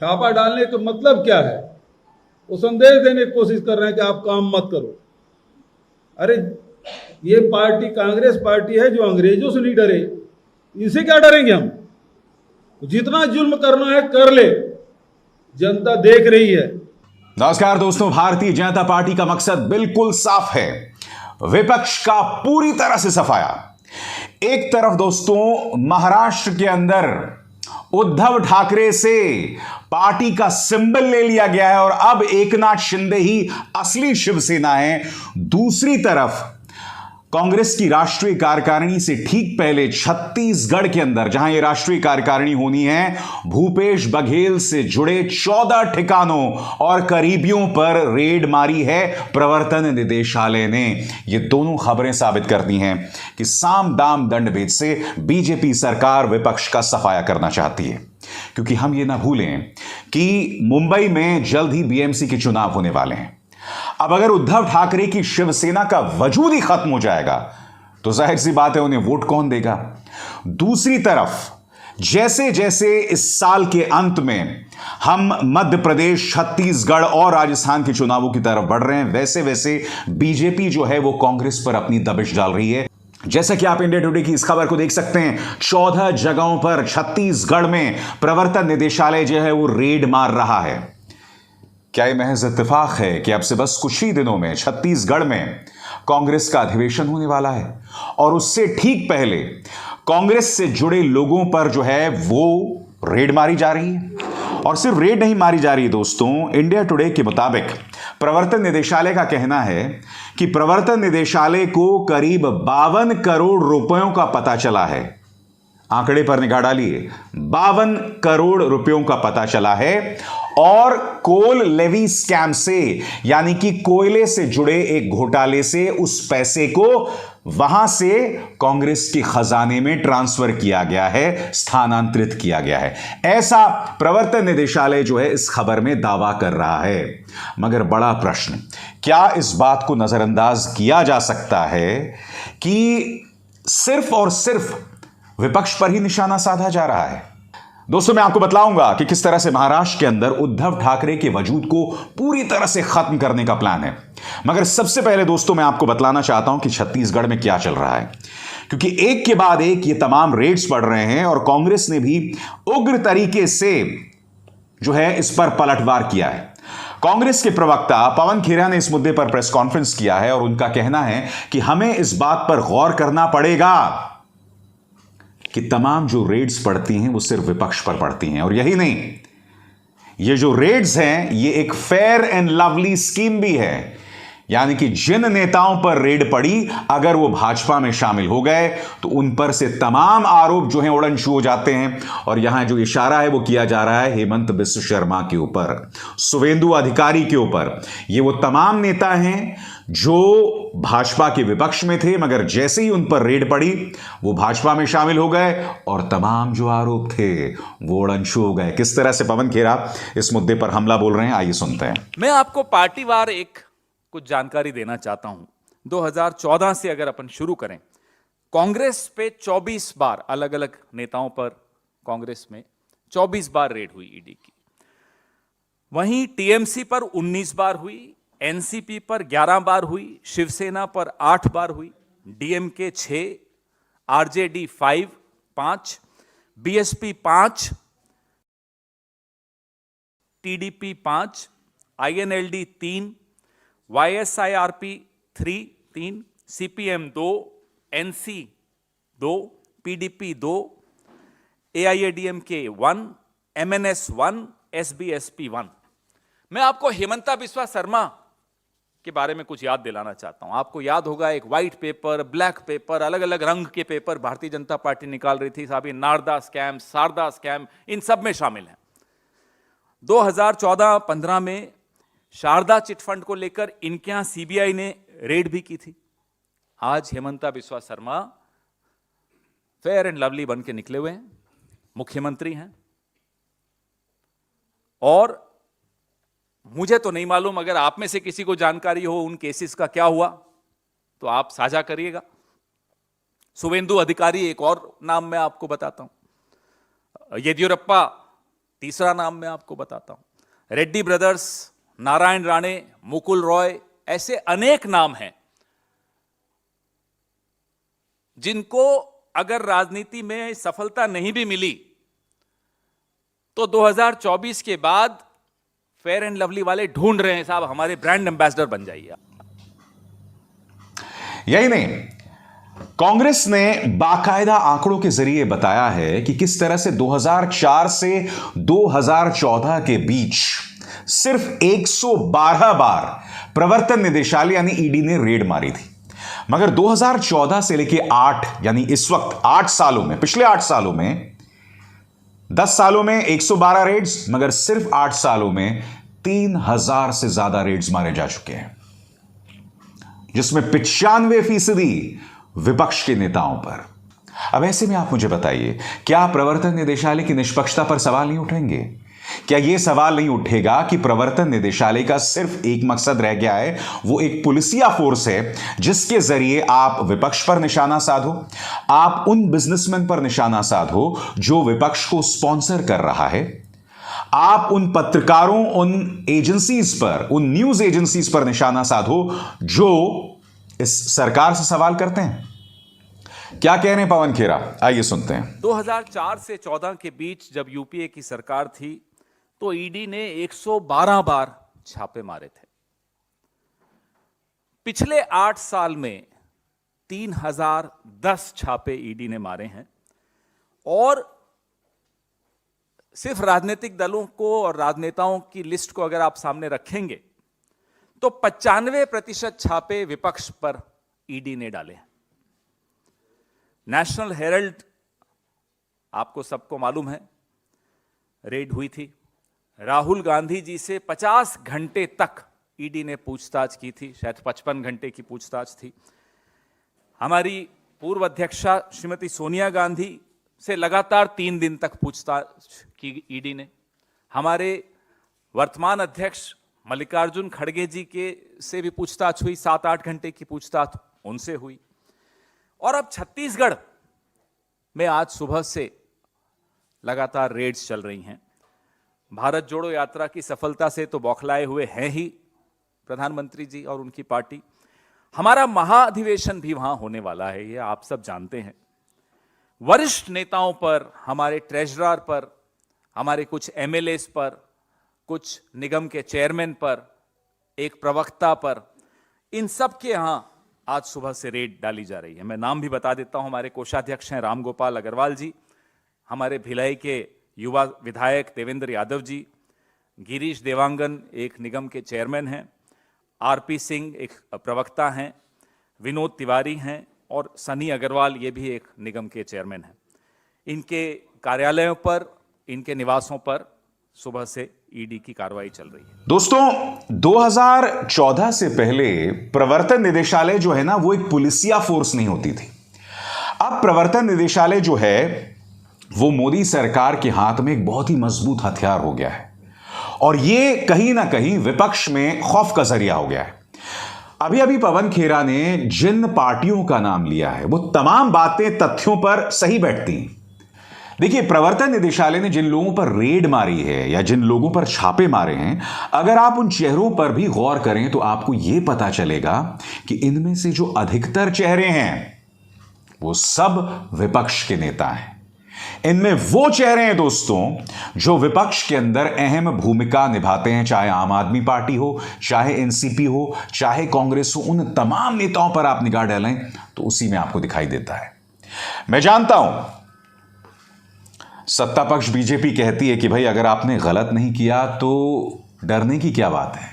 छापा डालने का मतलब क्या है? वो संदेश देने की कोशिश कर रहे हैं कि आप काम मत करो। अरे ये पार्टी कांग्रेस पार्टी है जो अंग्रेजों से नहीं डरे, इनसे क्या डरेंगे हम? जितना जुल्म करना है कर ले, जनता देख रही है। नमस्कार दोस्तों, भारतीय जनता पार्टी का मकसद बिल्कुल साफ है, विपक्ष का पूरी तरह से सफाया। एक तरफ दोस्तों महाराष्ट्र के अंदर उद्धव ठाकरे से पार्टी का सिंबल ले लिया गया है और अब एकनाथ शिंदे ही असली शिवसेना है। दूसरी तरफ कांग्रेस की राष्ट्रीय कार्यकारिणी से ठीक पहले छत्तीसगढ़ के अंदर, जहां यह राष्ट्रीय कार्यकारिणी होनी है, भूपेश बघेल से जुड़े 14 ठिकानों और करीबियों पर रेड मारी है प्रवर्तन निदेशालय ने। ये दोनों खबरें साबित करती हैं कि साम दाम दंड भेद से बीजेपी सरकार विपक्ष का सफाया करना चाहती है। क्योंकि हम ये ना भूलें कि मुंबई में जल्द ही बीएमसी के चुनाव होने वाले हैं। अब अगर उद्धव ठाकरे की शिवसेना का वजूद ही खत्म हो जाएगा तो जाहिर सी बात है उन्हें वोट कौन देगा। दूसरी तरफ जैसे जैसे इस साल के अंत में हम मध्य प्रदेश, छत्तीसगढ़ और राजस्थान के चुनावों की तरफ बढ़ रहे हैं, वैसे वैसे बीजेपी जो है वो कांग्रेस पर अपनी दबिश डाल रही है। जैसा कि आप इंडिया टुडे की इस खबर को देख सकते हैं, 14 जगहों पर छत्तीसगढ़ में प्रवर्तन निदेशालय जो है वो रेड मार रहा है। क्या यह महज इत्तेफाक है कि अब से बस कुछ ही दिनों में छत्तीसगढ़ में कांग्रेस का अधिवेशन होने वाला है और उससे ठीक पहले कांग्रेस से जुड़े लोगों पर जो है वो रेड मारी जा रही है। और सिर्फ रेड नहीं मारी जा रही है दोस्तों, इंडिया टुडे के मुताबिक प्रवर्तन निदेशालय का कहना है कि प्रवर्तन निदेशालय को करीब 52 करोड़ रुपयों का पता चला है। आंकड़े पर निगाह डालिए, 52 करोड़ रुपयों का पता चला है। और कोल लेवी स्कैम से, यानी कि कोयले से जुड़े एक घोटाले से उस पैसे को वहां से कांग्रेस के खजाने में ट्रांसफर किया गया है, स्थानांतरित किया गया है। ऐसा प्रवर्तन निदेशालय जो है इस खबर में दावा कर रहा है। मगर बड़ा प्रश्न, क्या इस बात को नजरअंदाज किया जा सकता है कि सिर्फ और सिर्फ विपक्ष पर ही निशाना साधा जा रहा है? दोस्तों मैं आपको बतलाऊंगा कि किस तरह से महाराष्ट्र के अंदर उद्धव ठाकरे के वजूद को पूरी तरह से खत्म करने का प्लान है। मगर सबसे पहले दोस्तों मैं आपको बतलाना चाहता हूं कि छत्तीसगढ़ में क्या चल रहा है, क्योंकि एक के बाद एक ये तमाम रेड्स पड़ रहे हैं और कांग्रेस ने भी उग्र तरीके से जो है इस पर पलटवार किया है। कांग्रेस के प्रवक्ता पवन खेरा ने इस मुद्दे पर प्रेस कॉन्फ्रेंस किया है और उनका कहना है कि हमें इस बात पर गौर करना पड़ेगा कि तमाम जो रेड्स पड़ती हैं वो सिर्फ विपक्ष पर पड़ती हैं। और यही नहीं, ये जो रेड्स हैं ये एक फेयर एंड लवली स्कीम भी है, यानी कि जिन नेताओं पर रेड पड़ी अगर वो भाजपा में शामिल हो गए तो उन पर से तमाम आरोप जो हैं उड़नछू हो जाते हैं। और यहां जो इशारा है वो किया जा रहा है हेमंत बिस्व शर्मा के ऊपर, शुवेंदु अधिकारी के ऊपर। ये वो तमाम नेता हैं जो भाजपा के विपक्ष में थे, मगर जैसे ही उन पर रेड पड़ी वो भाजपा में शामिल हो गए और तमाम जो आरोप थे वो उड़नछू हो गए। किस तरह से पवन खेरा इस मुद्दे पर हमला बोल रहे हैं, आइए सुनते हैं। मैं आपको पार्टीवार एक कुछ जानकारी देना चाहता हूं। 2014 से अगर अपन शुरू करें, कांग्रेस पे 24 बार, अलग अलग नेताओं पर कांग्रेस में 24 बार रेड हुई ईडी की। वहीं टीएमसी पर 19 बार हुई, एनसीपी पर 11 बार हुई, शिवसेना पर 8 बार हुई, DMK 6, RJD 5, BSP 5, TDP 5, INLD 3, वाईएसआईआरपी 3, CPM 2, NC 2, PDP 2, AIADMK 1, MNS 1, SBSP 1। मैं आपको हेमंता बिस्वा शर्मा के बारे में कुछ याद दिलाना चाहता हूं। आपको याद होगा एक व्हाइट पेपर, ब्लैक पेपर, अलग अलग रंग के पेपर भारतीय जनता पार्टी निकाल रही थी। साहब ये नारदा स्कैम, शारदा स्कैम, इन सब में शामिल हैं। 2014-15 में शारदा चिटफंड को लेकर इनके यहां सीबीआई ने रेड भी की थी। आज Himanta Biswa Sarma fair and lovely बन के निकले हुए हैं, मुख्यमंत्री हैं। और मुझे तो नहीं मालूम, अगर आप में से किसी को जानकारी हो उन केसेस का क्या हुआ तो आप साझा करिएगा। शुवेंदु अधिकारी एक और नाम मैं आपको बताता हूं। येदियुरप्पा तीसरा नाम मैं आपको बताता हूं, रेड्डी ब्रदर्स, नारायण राणे, मुकुल रॉय, ऐसे अनेक नाम हैं जिनको अगर राजनीति में सफलता नहीं भी मिली तो 2024 के बाद फेयर एंड लवली वाले ढूंढ रहे हैं, साहब हमारे ब्रांड एम्बेसडर बन जाइए। यही नहीं, कांग्रेस ने बाकायदा आंकड़ों के जरिए बताया है कि किस तरह से 2004 से 2014 के बीच सिर्फ 112 बार प्रवर्तन निदेशालय यानी ईडी ने रेड मारी थी, मगर 2014 से लेके 8 यानी इस वक्त 8 सालों में, पिछले 8 सालों में 10 सालों में 112 रेड्स, मगर सिर्फ 8 सालों में 3000 से ज्यादा रेड्स मारे जा चुके हैं, जिसमें 95% विपक्ष के नेताओं पर। अब ऐसे में आप मुझे बताइए, क्या प्रवर्तन निदेशालय की निष्पक्षता पर सवाल नहीं उठेंगे? क्या यह सवाल नहीं उठेगा कि प्रवर्तन निदेशालय का सिर्फ एक मकसद रह गया है, वो एक पुलिसिया फोर्स है जिसके जरिए आप विपक्ष पर निशाना साधो, आप उन बिजनेसमैन पर निशाना साधो जो विपक्ष को स्पॉन्सर कर रहा है, आप उन पत्रकारों, उन एजेंसीज पर, उन न्यूज एजेंसीज पर निशाना साधो जो इस सरकार से सवाल करते हैं। क्या कह रहे हैं पवन खेरा, आइए सुनते हैं। 2004 से 14 के बीच जब यूपीए की सरकार थी तो ईडी ने 112 बार छापे मारे थे। पिछले 8 साल में 3010 छापे ईडी ने मारे हैं, और सिर्फ राजनीतिक दलों को और राजनेताओं की लिस्ट को अगर आप सामने रखेंगे तो 95% छापे विपक्ष पर ईडी ने डाले हैं। नेशनल हेरल्ड, आपको सबको मालूम है, रेड हुई थी। राहुल गांधी जी से 50 घंटे तक ईडी ने पूछताछ की थी, शायद 55 घंटे की पूछताछ थी। हमारी पूर्व अध्यक्षा श्रीमती सोनिया गांधी से लगातार 3 दिन तक पूछताछ की ईडी ने। हमारे वर्तमान अध्यक्ष मल्लिकार्जुन खड़गे जी के से भी पूछताछ हुई, 7-8 घंटे की पूछताछ उनसे हुई। और अब छत्तीसगढ़ में आज सुबह से लगातार रेड्स चल रही हैं। भारत जोड़ो यात्रा की सफलता से तो बौखलाए हुए हैं ही प्रधानमंत्री जी और उनकी पार्टी। हमारा महाधिवेशन भी वहां होने वाला है, ये आप सब जानते हैं। वरिष्ठ नेताओं पर, हमारे ट्रेजरर पर, हमारे कुछ एमएलएस पर, कुछ निगम के चेयरमैन पर, एक प्रवक्ता पर, इन सब के यहां आज सुबह से रेड डाली जा रही है। मैं नाम भी बता देता हूं, हमारे कोषाध्यक्ष हैं रामगोपाल अग्रवाल जी, हमारे भिलाई के युवा विधायक देवेंद्र यादव जी, गिरीश देवांगन एक निगम के चेयरमैन हैं, आरपी सिंह एक प्रवक्ता हैं, विनोद तिवारी हैं, और सनी अग्रवाल ये भी एक निगम के चेयरमैन हैं। इनके कार्यालयों पर, इनके निवासों पर सुबह से ईडी की कार्रवाई चल रही है। दोस्तों, 2014 से पहले प्रवर्तन निदेशालय जो है ना, वो एक पुलिसिया फोर्स नहीं होती थी। अब प्रवर्तन निदेशालय जो है वो मोदी सरकार के हाथ में एक बहुत ही मजबूत हथियार हो गया है, और ये कहीं ना कहीं विपक्ष में खौफ का जरिया हो गया है। अभी अभी पवन खेरा ने जिन पार्टियों का नाम लिया है वो तमाम बातें तथ्यों पर सही बैठती हैं। देखिए, प्रवर्तन निदेशालय ने जिन लोगों पर रेड मारी है या जिन लोगों पर छापे मारे हैं, अगर आप उन चेहरों पर भी गौर करें तो आपको यह पता चलेगा कि इनमें से जो अधिकतर चेहरे हैं वो सब विपक्ष के नेता हैं। इनमें वो चेहरे हैं दोस्तों जो विपक्ष के अंदर अहम भूमिका निभाते हैं, चाहे आम आदमी पार्टी हो, चाहे एनसीपी हो, चाहे कांग्रेस हो। उन तमाम नेताओं पर आप निगाह डालें तो उसी में आपको दिखाई देता है। मैं जानता हूं सत्ता पक्ष बीजेपी कहती है कि भाई अगर आपने गलत नहीं किया तो डरने की क्या बात है,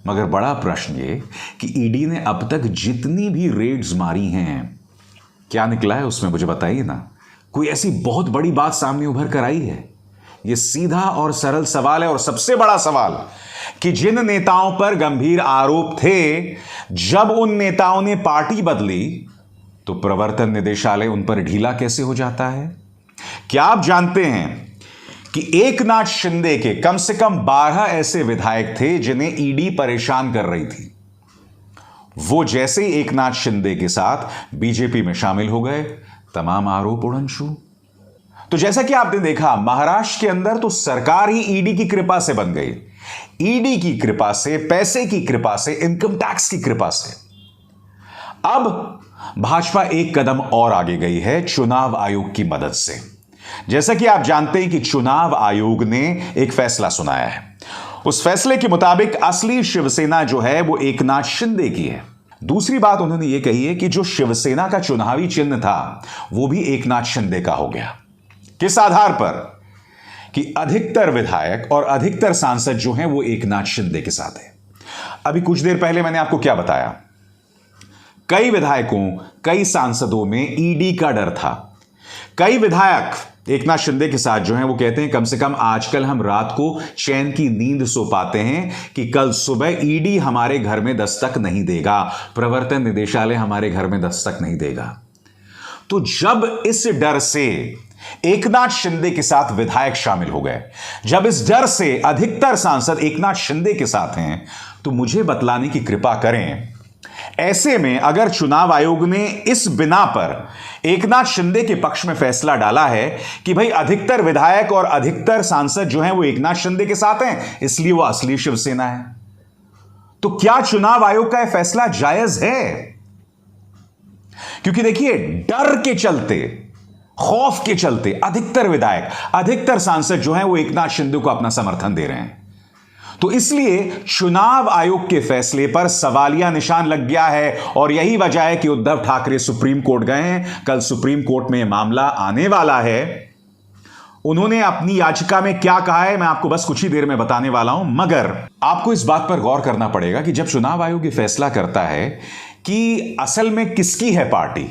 मगर बड़ा प्रश्न ये कि ईडी ने अब तक जितनी भी रेड्स मारी हैं, क्या निकला है उसमें, मुझे बताइए ना। कोई ऐसी बहुत बड़ी बात सामने उभर कर आई है? यह सीधा और सरल सवाल है। और सबसे बड़ा सवाल कि जिन नेताओं पर गंभीर आरोप थे, जब उन नेताओं ने पार्टी बदली तो प्रवर्तन निदेशालय उन पर ढीला कैसे हो जाता है? क्या आप जानते हैं कि एकनाथ शिंदे के कम से कम 12 ऐसे विधायक थे जिन्हें ईडी परेशान कर रही थी। वो जैसे ही एकनाथ शिंदे के साथ बीजेपी में शामिल हो गए, तमाम आरोप उड़न छू। तो जैसा कि आपने देखा, महाराष्ट्र के अंदर तो सरकार ही ईडी की कृपा से बन गई, ईडी की कृपा से, पैसे की कृपा से, इनकम टैक्स की कृपा से। अब भाजपा एक कदम और आगे गई है चुनाव आयोग की मदद से। जैसा कि आप जानते हैं कि चुनाव आयोग ने एक फैसला सुनाया है। उस फैसले के मुताबिक असली शिवसेना जो है वो एकनाथ शिंदे की है। दूसरी बात उन्होंने ये कही है कि जो शिवसेना का चुनावी चिन्ह था वो भी एकनाथ शिंदे का हो गया। किस आधार पर? कि अधिकतर विधायक और अधिकतर सांसद जो हैं वो एकनाथ शिंदे के साथ हैं। अभी कुछ देर पहले मैंने आपको क्या बताया, कई विधायकों, कई सांसदों में ईडी का डर था। कई विधायक एकनाथ शिंदे के साथ जो हैं वो कहते हैं कम से कम आजकल हम रात को चैन की नींद सो पाते हैं कि कल सुबह ईडी हमारे घर में दस्तक नहीं देगा, प्रवर्तन निदेशालय हमारे घर में दस्तक नहीं देगा। तो जब इस डर से एकनाथ शिंदे के साथ विधायक शामिल हो गए, जब इस डर से अधिकतर सांसद एकनाथ शिंदे के साथ हैं, तो मुझे बतलाने की कृपा करें, ऐसे में अगर चुनाव आयोग ने इस बिना पर एकनाथ शिंदे के पक्ष में फैसला डाला है कि भाई अधिकतर विधायक और अधिकतर सांसद जो हैं वो एकनाथ शिंदे के साथ हैं, इसलिए वो असली शिवसेना है, तो क्या चुनाव आयोग का यह फैसला जायज है? क्योंकि देखिए, डर के चलते, खौफ के चलते अधिकतर विधायक, अधिकतर सांसद जो हैं वो एकनाथ शिंदे को अपना समर्थन दे रहे हैं। तो इसलिए चुनाव आयोग के फैसले पर सवालिया निशान लग गया है और यही वजह है कि उद्धव ठाकरे सुप्रीम कोर्ट गए हैं। कल सुप्रीम कोर्ट में यह मामला आने वाला है। उन्होंने अपनी याचिका में क्या कहा है मैं आपको बस कुछ ही देर में बताने वाला हूं, मगर आपको इस बात पर गौर करना पड़ेगा कि जब चुनाव आयोग ये फैसला करता है कि असल में किसकी है पार्टी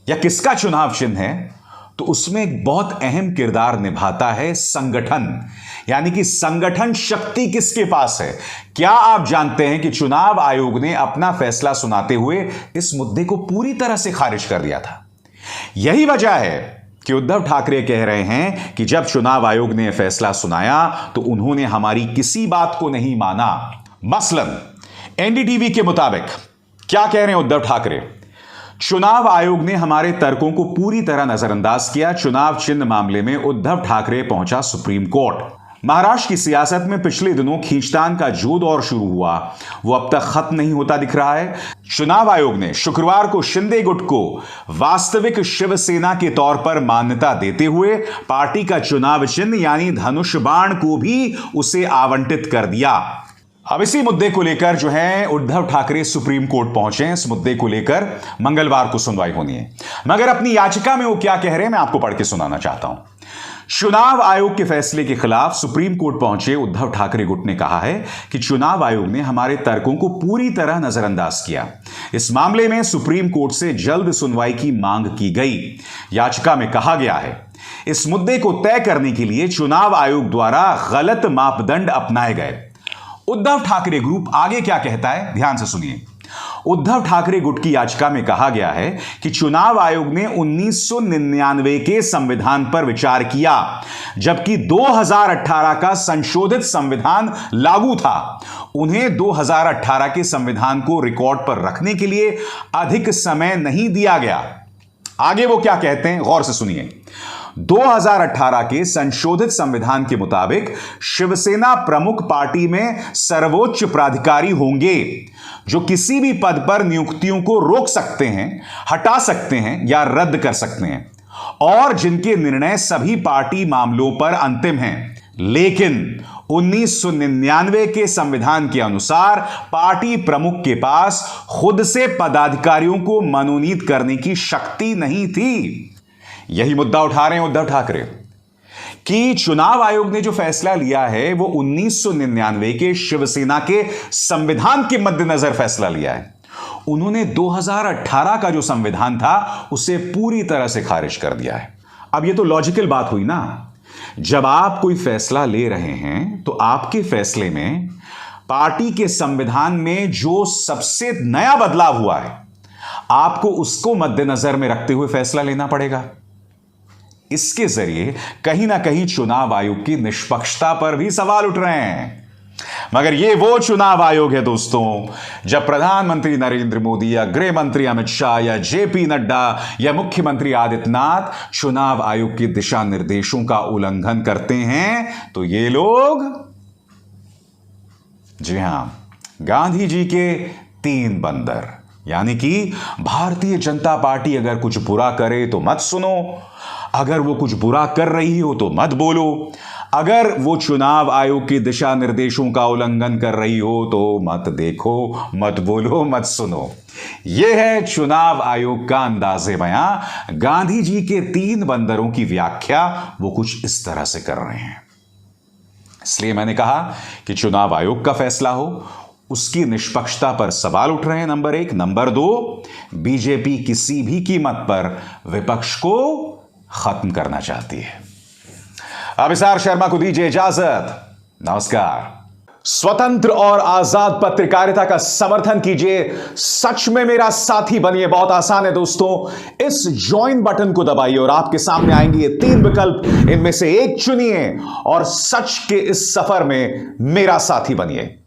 या किसका चुनाव चिन्ह है, तो उसमें एक बहुत अहम किरदार निभाता है संगठन, यानी कि संगठन शक्ति किसके पास है। क्या आप जानते हैं कि चुनाव आयोग ने अपना फैसला सुनाते हुए इस मुद्दे को पूरी तरह से खारिज कर दिया था। यही वजह है कि उद्धव ठाकरे कह रहे हैं कि जब चुनाव आयोग ने यह फैसला सुनाया तो उन्होंने हमारी किसी बात को नहीं माना। मसलन एनडीटीवी के मुताबिक क्या कह रहे हैं उद्धव ठाकरे, चुनाव आयोग ने हमारे तर्कों को पूरी तरह नजरअंदाज किया। चुनाव चिन्ह मामले में उद्धव ठाकरे पहुंचा सुप्रीम कोर्ट। महाराष्ट्र की सियासत में पिछले दिनों खींचतान का जो दौर शुरू हुआ वो अब तक खत्म नहीं होता दिख रहा है। चुनाव आयोग ने शुक्रवार को शिंदे गुट को वास्तविक शिवसेना के तौर पर मान्यता देते हुए पार्टी का चुनाव चिन्ह यानी धनुष बाण को भी उसे आवंटित कर दिया। अब इसी मुद्दे को लेकर जो है उद्धव ठाकरे सुप्रीम कोर्ट पहुंचे हैं। इस मुद्दे को लेकर मंगलवार को सुनवाई होनी है, मगर अपनी याचिका में वो क्या कह रहे हैं मैं आपको पढ़ के सुनाना चाहता हूं। चुनाव आयोग के फैसले के खिलाफ सुप्रीम कोर्ट पहुंचे उद्धव ठाकरे गुट ने कहा है कि चुनाव आयोग ने हमारे तर्कों को पूरी तरह नजरअंदाज किया। इस मामले में सुप्रीम कोर्ट से जल्द सुनवाई की मांग की गई। याचिका में कहा गया है इस मुद्दे को तय करने के लिए चुनाव आयोग द्वारा गलत मापदंड अपनाए गए। उद्धव ठाकरे ग्रुप आगे क्या कहता है, ध्यान से सुनिए। उद्धव ठाकरे गुट की याचिका में कहा गया है कि चुनाव आयोग ने 1999 के संविधान पर विचार किया, जबकि 2018 का संशोधित संविधान लागू था। उन्हें 2018 के संविधान को रिकॉर्ड पर रखने के लिए अधिक समय नहीं दिया गया। आगे वो क्या कहते हैं, गौर से सुनिए। 2018 के संशोधित संविधान के मुताबिक शिवसेना प्रमुख पार्टी में सर्वोच्च प्राधिकारी होंगे जो किसी भी पद पर नियुक्तियों को रोक सकते हैं, हटा सकते हैं या रद्द कर सकते हैं और जिनके निर्णय सभी पार्टी मामलों पर अंतिम हैं। लेकिन 1999 के संविधान के अनुसार पार्टी प्रमुख के पास खुद से पदाधिकारियों को मनोनीत करने की शक्ति नहीं थी। यही मुद्दा उठा रहे हैं उद्धव ठाकरे कि चुनाव आयोग ने जो फैसला लिया है वो 1999 के शिवसेना के संविधान के मद्देनजर फैसला लिया है। उन्होंने 2018 का जो संविधान था उसे पूरी तरह से खारिज कर दिया है। अब ये तो लॉजिकल बात हुई ना, जब आप कोई फैसला ले रहे हैं तो आपके फैसले में पार्टी के संविधान में जो सबसे नया बदलाव हुआ है आपको उसको मद्देनजर में रखते हुए फैसला लेना पड़ेगा। इसके जरिए कहीं ना कहीं चुनाव आयोग की निष्पक्षता पर भी सवाल उठ रहे हैं। मगर यह वो चुनाव आयोग है दोस्तों जब प्रधानमंत्री नरेंद्र मोदी या गृह मंत्री अमित शाह या जेपी नड्डा या मुख्यमंत्री आदित्यनाथ चुनाव आयोग के दिशा निर्देशों का उल्लंघन करते हैं तो ये लोग, जी हां, गांधी जी के 3 बंदर, यानी कि भारतीय जनता पार्टी अगर कुछ बुरा करे तो मत सुनो, अगर वो कुछ बुरा कर रही हो तो मत बोलो, अगर वो चुनाव आयोग के दिशा निर्देशों का उल्लंघन कर रही हो तो मत देखो, मत बोलो, मत सुनो। यह है चुनाव आयोग का अंदाज़े बयां। गांधी जी के 3 बंदरों की व्याख्या वो कुछ इस तरह से कर रहे हैं। इसलिए मैंने कहा कि चुनाव आयोग का फैसला हो, उसकी निष्पक्षता पर सवाल उठ रहे हैं, नंबर 1। नंबर 2, बीजेपी किसी भी कीमत पर विपक्ष को खत्म करना चाहती है। अभिसार शर्मा को दीजिए इजाजत। नमस्कार। स्वतंत्र और आजाद पत्रकारिता का समर्थन कीजिए, सच में मेरा साथी बनिए। बहुत आसान है दोस्तों, इस ज्वाइन बटन को दबाइए और आपके सामने आएंगे ये 3 विकल्प, इनमें से एक चुनिए और सच के इस सफर में मेरा साथी बनिए।